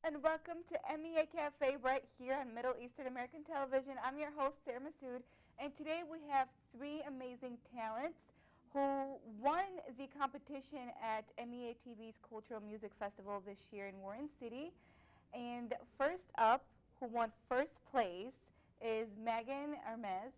And welcome to MEA Cafe right here on Middle Eastern American Television. I'm your host, Sarah Masood, and today we have three amazing talents who won the competition at MEA TV's Cultural Music Festival this year in Warren City. And first up, who won first place, is Megan Hermes.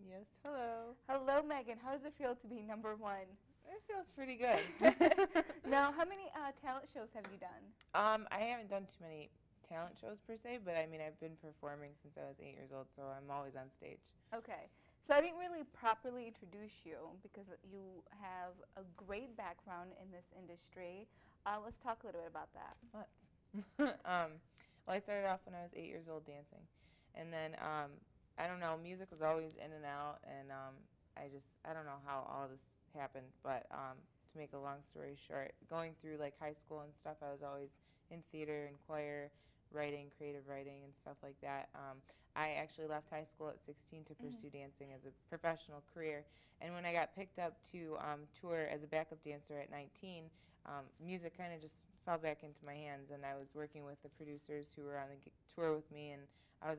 Yes, hello. Hello, Megan. How does it feel to be number one? It feels pretty good. Now, how many talent shows have you done? I haven't done too many talent shows per se, but I mean, I've been performing since I was 8 years old, so I'm always on stage. Okay. So I didn't really properly introduce you because you have a great background in this industry. Let's talk a little bit about that. Let's. Well, I started off when I was 8 years old dancing. And then, I don't know, music was always in and out, and I don't know how all this happened, but to make a long story short, going through like high school and stuff, I was always in theater and choir, writing, creative writing and stuff like that. I actually left high school at 16 to pursue dancing as a professional career, and when I got picked up to tour as a backup dancer at 19, music kind of just fell back into my hands, and I was working with the producers who were on the tour with me, and I've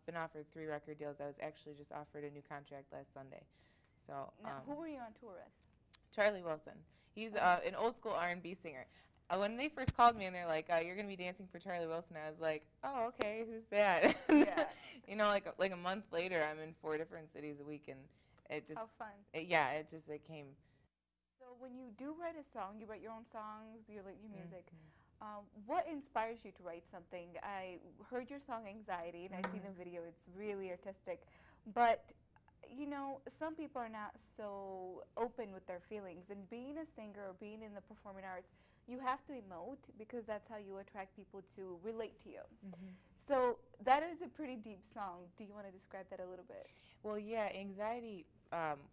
been offered 3 record deals. I was actually just offered a new contract last Sunday. So, Now, who were you on tour with? Charlie Wilson. He's an old school R&B singer. When they first called me and they're like, "You're gonna be dancing for Charlie Wilson," I was like, "Oh, okay, who's that?" Yeah. You know, like a month later, I'm in 4 different cities a week, and it just How fun. it came. So when you do write a song, you write your own songs, you write your music. What inspires you to write something? I heard your song Anxiety, and I've seen the video. It's really artistic. But, you know, some people are not so open with their feelings. And being a singer or being in the performing arts, you have to emote because that's how you attract people to relate to you. So that is a pretty deep song. Do you want to describe that a little bit? Well, yeah, Anxiety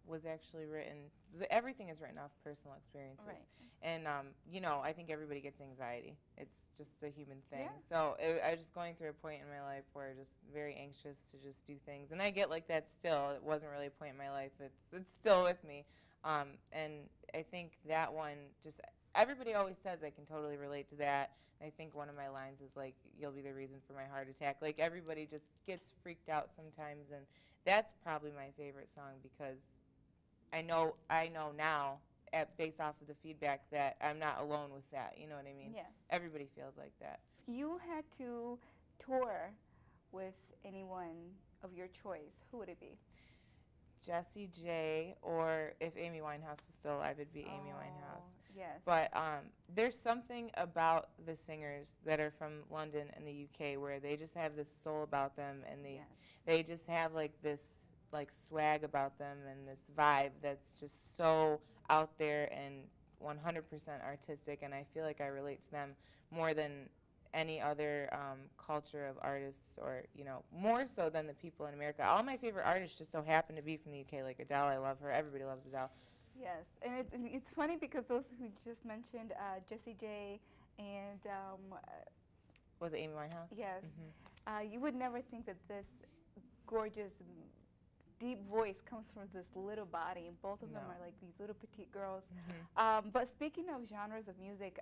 was actually written, everything is written off personal experiences. Right. And, you know, I think everybody gets anxiety. It's just a human thing. Yeah. So I was just going through a point in my life where just very anxious to just do things. And I get like that still. It wasn't really a point in my life. It's still with me. And I think that one just, everybody always says I can totally relate to that. I think one of my lines is like, "You'll be the reason for my heart attack." Like everybody just gets freaked out sometimes, and that's probably my favorite song because I know now, based off of the feedback, that I'm not alone with that. You know what I mean? Yes. Everybody feels like that. If you had to tour with anyone of your choice, who would it be? Jessie J, or if Amy Winehouse was still alive, it'd be Amy Winehouse. Yes. But there's something about the singers that are from London and the UK where they just have this soul about them, and they just have like this like swag about them and this vibe that's just so out there and 100% artistic, and I feel like I relate to them more than any other culture of artists, or, you know, more so than the people in America. All my favorite artists just so happen to be from the UK, like Adele. I love her. Everybody loves Adele. Yes, and it's funny because those who just mentioned, Jessie J and Was it Amy Winehouse? yes, you would never think that this gorgeous, deep voice comes from this little body, and both of them are like these little petite girls. But speaking of genres of music,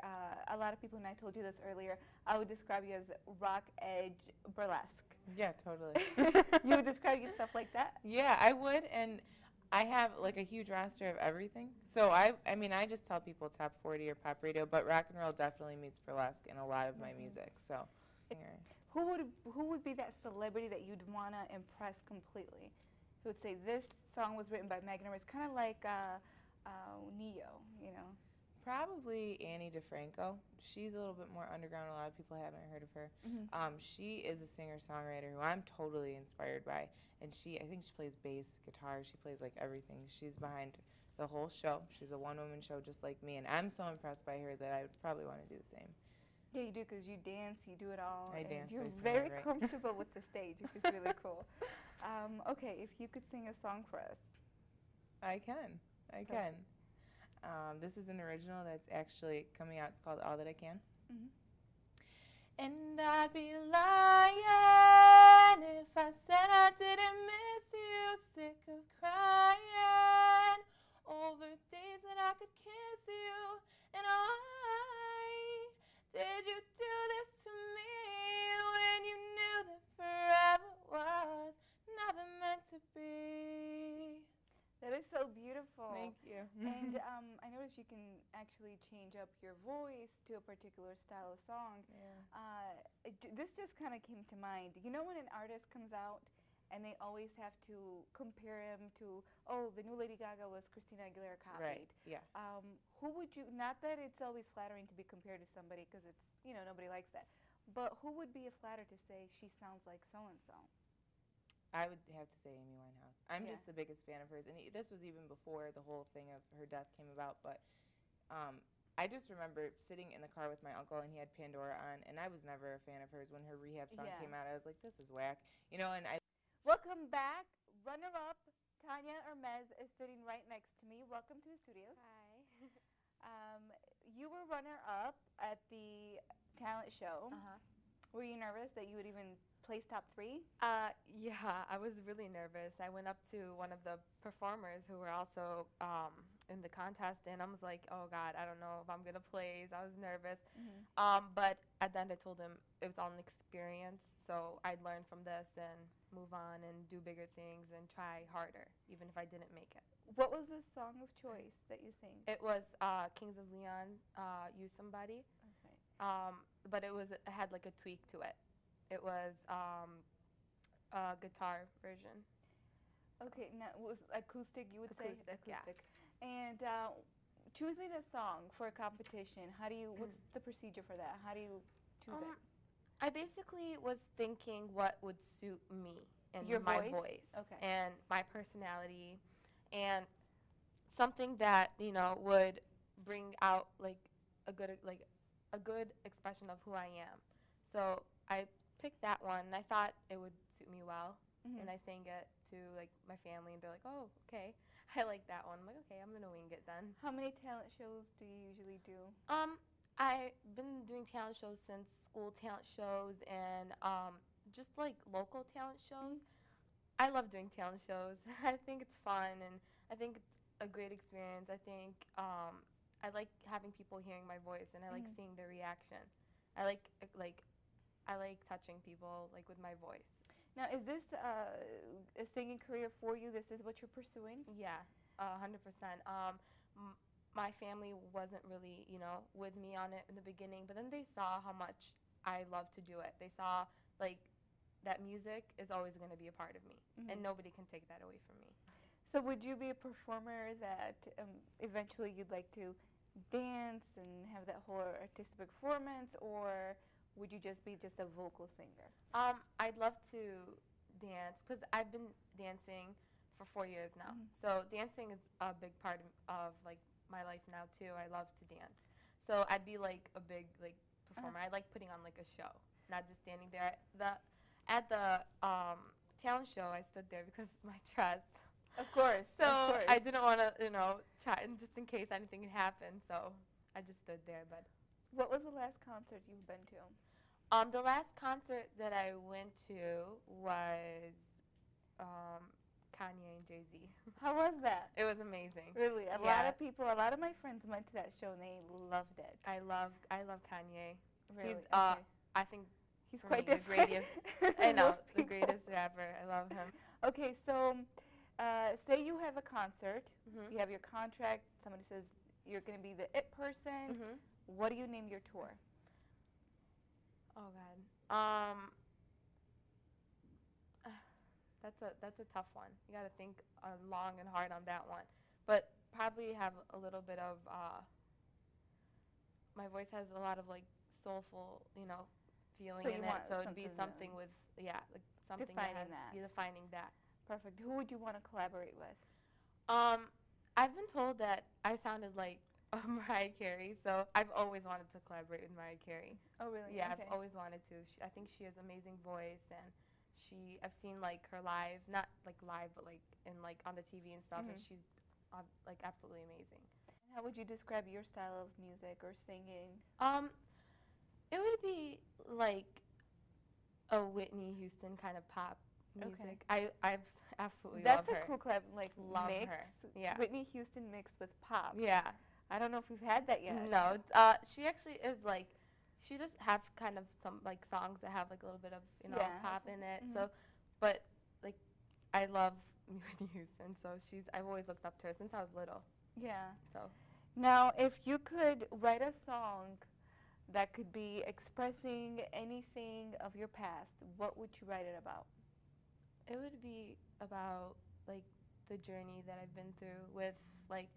a lot of people, and I told you this earlier, I would describe you as rock, edge, burlesque. Yeah, totally. You would describe yourself like that? Yeah, I would, and I have like a huge roster of everything. So I mean, I just tell people top 40 or pop radio, but rock and roll definitely meets burlesque in a lot of my music. So, who would be that celebrity that you'd want to impress completely? Who would say this song was written by Megan Hermes, kind of like Neo, you know? Probably Annie DeFranco. She's a little bit more underground. A lot of people haven't heard of her. She is a singer-songwriter who I'm totally inspired by, and I think she plays bass, guitar. She plays like everything. She's behind the whole show. She's a one-woman show just like me, and I'm so impressed by her that I would probably want to do the same. Yeah, you do, because you dance, you do it all. I dance. You're I sing, very right? comfortable with the stage, which is really cool. Okay, if you could sing a song for us. I can. This is an original that's actually coming out. It's called All That I Can. And I'd be lying if I said I didn't miss you. Sick of crying over days that I could kiss you. And did you do this to you. And I noticed you can actually change up your voice to a particular style of song. Yeah. This just kind of came to mind. You know when an artist comes out and they always have to compare him to, oh, the new Lady Gaga was Christina Aguilera copied. Right, yeah. Who would you, not that it's always flattering to be compared to somebody because it's, you know, nobody likes that, but who would be a flatter to say she sounds like so-and-so? I would have to say Amy Winehouse. I'm Yeah. just the biggest fan of hers, and this was even before the whole thing of her death came about. But I just remember sitting in the car with my uncle, and he had Pandora on, and I was never a fan of hers. When her Rehab song Yeah. came out, I was like, this is whack, you know. And I Welcome back. Runner-up Tanya Hermes is sitting right next to me. Welcome to the studios. Hi. You were runner-up at the talent show. Were you nervous that you would even place top 3? Yeah, I was really nervous. I went up to one of the performers who were also in the contest, and I was like, oh God, I don't know if I'm going to place. I was nervous. But at the end, I told him it was all an experience, so I'd learn from this and move on and do bigger things and try harder, even if I didn't make it. What was the song of choice that you sang? It was Kings of Leon, Use Somebody. That's right. But it had like a tweak to it. It was a guitar version. Okay, now was acoustic, you would Acoustic, say? yeah. Acoustic. And choosing a song for a competition, what's the procedure for that? How do you choose it? I basically was thinking what would suit me and Your my voice? voice Okay. and my personality, and something that, you know, would bring out like a good expression of who I am. So I picked that one, and I thought it would suit me well. And I sang it to like my family, and they're like, "Oh, okay, I like that one." I'm like, "Okay, I'm gonna wing it then." How many talent shows do you usually do? I've been doing talent shows since school talent shows and just like local talent shows. I love doing talent shows. I think it's fun, and I think it's a great experience. I think I like having people hearing my voice, and I like seeing their reaction. I like touching people like with my voice. Now, is this a singing career for you? This is what you're pursuing? Yeah, 100%. My family wasn't really, you know, with me on it in the beginning, but then they saw how much I love to do it. They saw like that music is always going to be a part of me, and nobody can take that away from me. So would you be a performer that eventually you'd like to dance and have that whole artistic performance, or would you just be a vocal singer? I'd love to dance because I've been dancing for 4 years now. So dancing is a big part of like my life now too. I love to dance. So I'd be like a big like performer. I like putting on like a show, not just standing there. At the talent show, I stood there because of my dress. Of course. So of course. I didn't want to, you know, try just in case anything had happened. So I just stood there. But what was the last concert you've been to? The last concert that I went to was Kanye and Jay-Z. How was that? It was amazing. Really, a lot of people, a lot of my friends went to that show and they loved it. I love Kanye. Really? He's, okay. I think He's for quite me, different. the greatest. I know, Most the people. greatest rapper. I love him. Okay, so say you have a concert, Mhm. you have your contract, somebody says you're going to be the it person. What do you name your tour? Oh God. That's a tough one. You got to think long and hard on that one. But probably have a little bit of. My voice has a lot of like soulful, you know, feeling So you in it. want So it'd be something, something with like something defining that has, that. defining that. Perfect. Who would you want to collaborate with? I've been told that I sounded like Mariah Carey, so I've always wanted to collaborate with Mariah Carey. Oh, really? Yeah, Okay. I've always wanted to. I think she has amazing voice, and I've seen like her live, not like live, but like in like on the TV and stuff, and she's like absolutely amazing. How would you describe your style of music or singing? It would be like a Whitney Houston kind of pop music. Okay. I absolutely That's love her. a cool collab, like Love mix. her. Yeah. Whitney Houston mixed with pop. Yeah. I don't know if we've had that yet. No, she actually is like, she does have kind of some like songs that have like a little bit of, you know, Yeah. pop in it. So, but like, I love Whitney Houston. So I've always looked up to her since I was little. Yeah. So Now, if you could write a song that could be expressing anything of your past, what would you write it about? it would be about like the journey that I've been through with like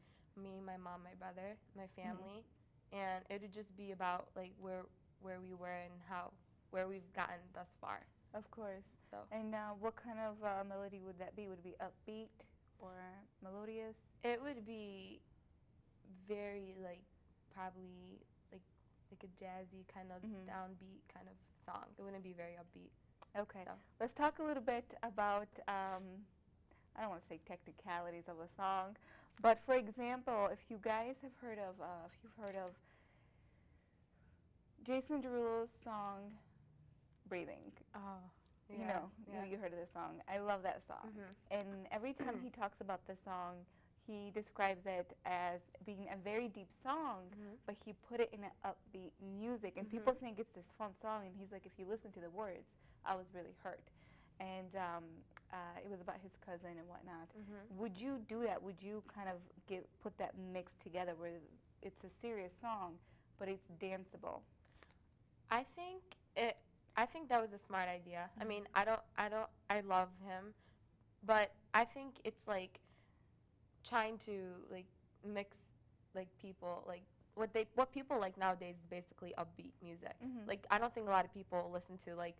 me, my mom, my brother, my family, and it would just be about like where we were and how where we've gotten thus far. Of course. So And what kind of melody would that be? Would it be upbeat or melodious? it would be very like probably like a jazzy kind of downbeat kind of song. It wouldn't be very upbeat. Okay. So. Let's talk a little bit about, I don't want to say technicalities of a song, but for example, if you guys have heard of, if you've heard of Jason Derulo's song, Breathing. Oh, yeah. You know, yeah. you heard of this song. I love that song. And every time he talks about the song, he describes it as being a very deep song, but he put it in an upbeat music. And people think it's this fun song, and he's like, if you listen to the words, I was really hurt. And it was about his cousin and whatnot. Would you do that? Would you kind of put that mix together where it's a serious song, but it's danceable? I think that was a smart idea. I mean, I love him, but I think it's like trying to like mix like people like what people like nowadays is basically upbeat music. Like I don't think a lot of people listen to like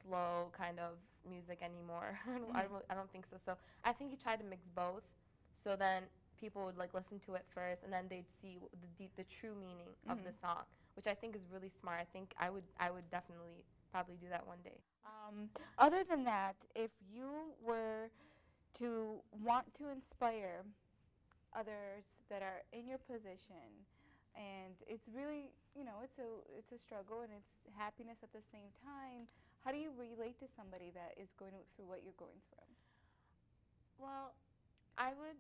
slow kind of music anymore. I don't think so. So I think he tried to mix both, so then people would like listen to it first, and then they'd see the true meaning of the song, which I think is really smart. I think I would definitely probably do that one day. Other than that, if you were to want to inspire others that are in your position, and it's really, it's a struggle and it's happiness at the same time, how do you relate to somebody that is going through what you're going through? Well, I would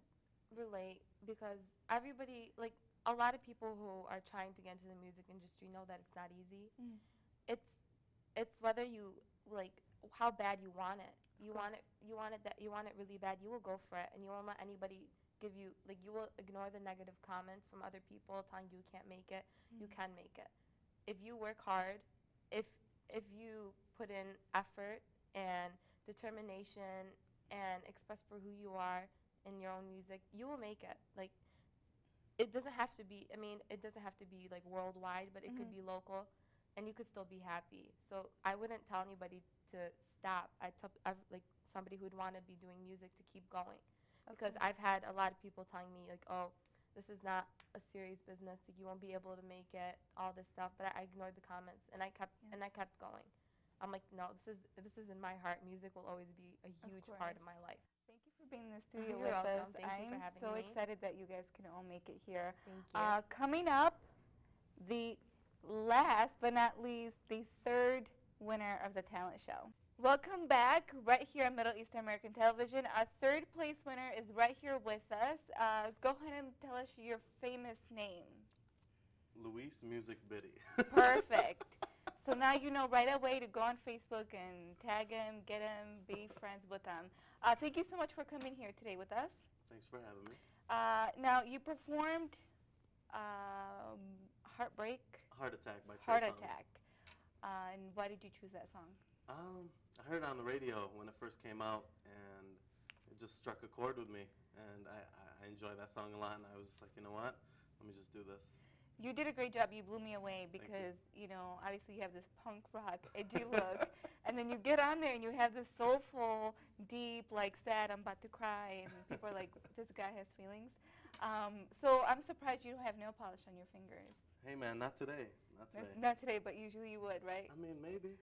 relate because everybody, like a lot of people who are trying to get into the music industry know that it's not easy. It's whether you like how bad you want it. You want it really bad. You will go for it, and you won't let anybody give you like you will ignore the negative comments from other people telling you can't make it. You can make it if you work hard. If you put in effort and determination and express for who you are in your own music, you will make it. Like it doesn't have to be. I mean, it doesn't have to be like worldwide, but it could be local, and you could still be happy. So I wouldn't tell anybody to stop. I like somebody who'd want to be doing music to keep going, because I've had a lot of people telling me like, oh, this is not a serious business. Like you won't be able to make it. All this stuff, but I ignored the comments and I kept going. I'm like, no, this is in my heart. Music will always be a huge part of my life. Thank you for being in the studio You're with welcome. us. Thank you for having I'm so me. excited that you guys can all make it here. Thank you. Coming up, the last but not least, the third winner of the talent show. Welcome back right here on Middle East American Television. Our third place winner is right here with us. Go ahead and tell us your famous name. Luis Music Biddy. Perfect. So now you know right away to go on Facebook and tag him, get him, be friends with him. Thank you so much for coming here today with us. Thanks for having me. Now you performed Heartbreak. Heart Attack by Trey Heart Songz. Attack. And why did you choose that song? I heard it on the radio when it first came out, and it just struck a chord with me. And I enjoy that song a lot, and I was just like, you know what? Let me just do this. You did a great job. You blew me away because, obviously you have this punk rock, edgy look. And then you get on there and you have this soulful, deep, like sad, I'm about to cry. And people are like, this guy has feelings. So I'm surprised you don't have nail polish on your fingers. Hey, man, not today. Not today. Not today, but usually you would, right? I mean, maybe.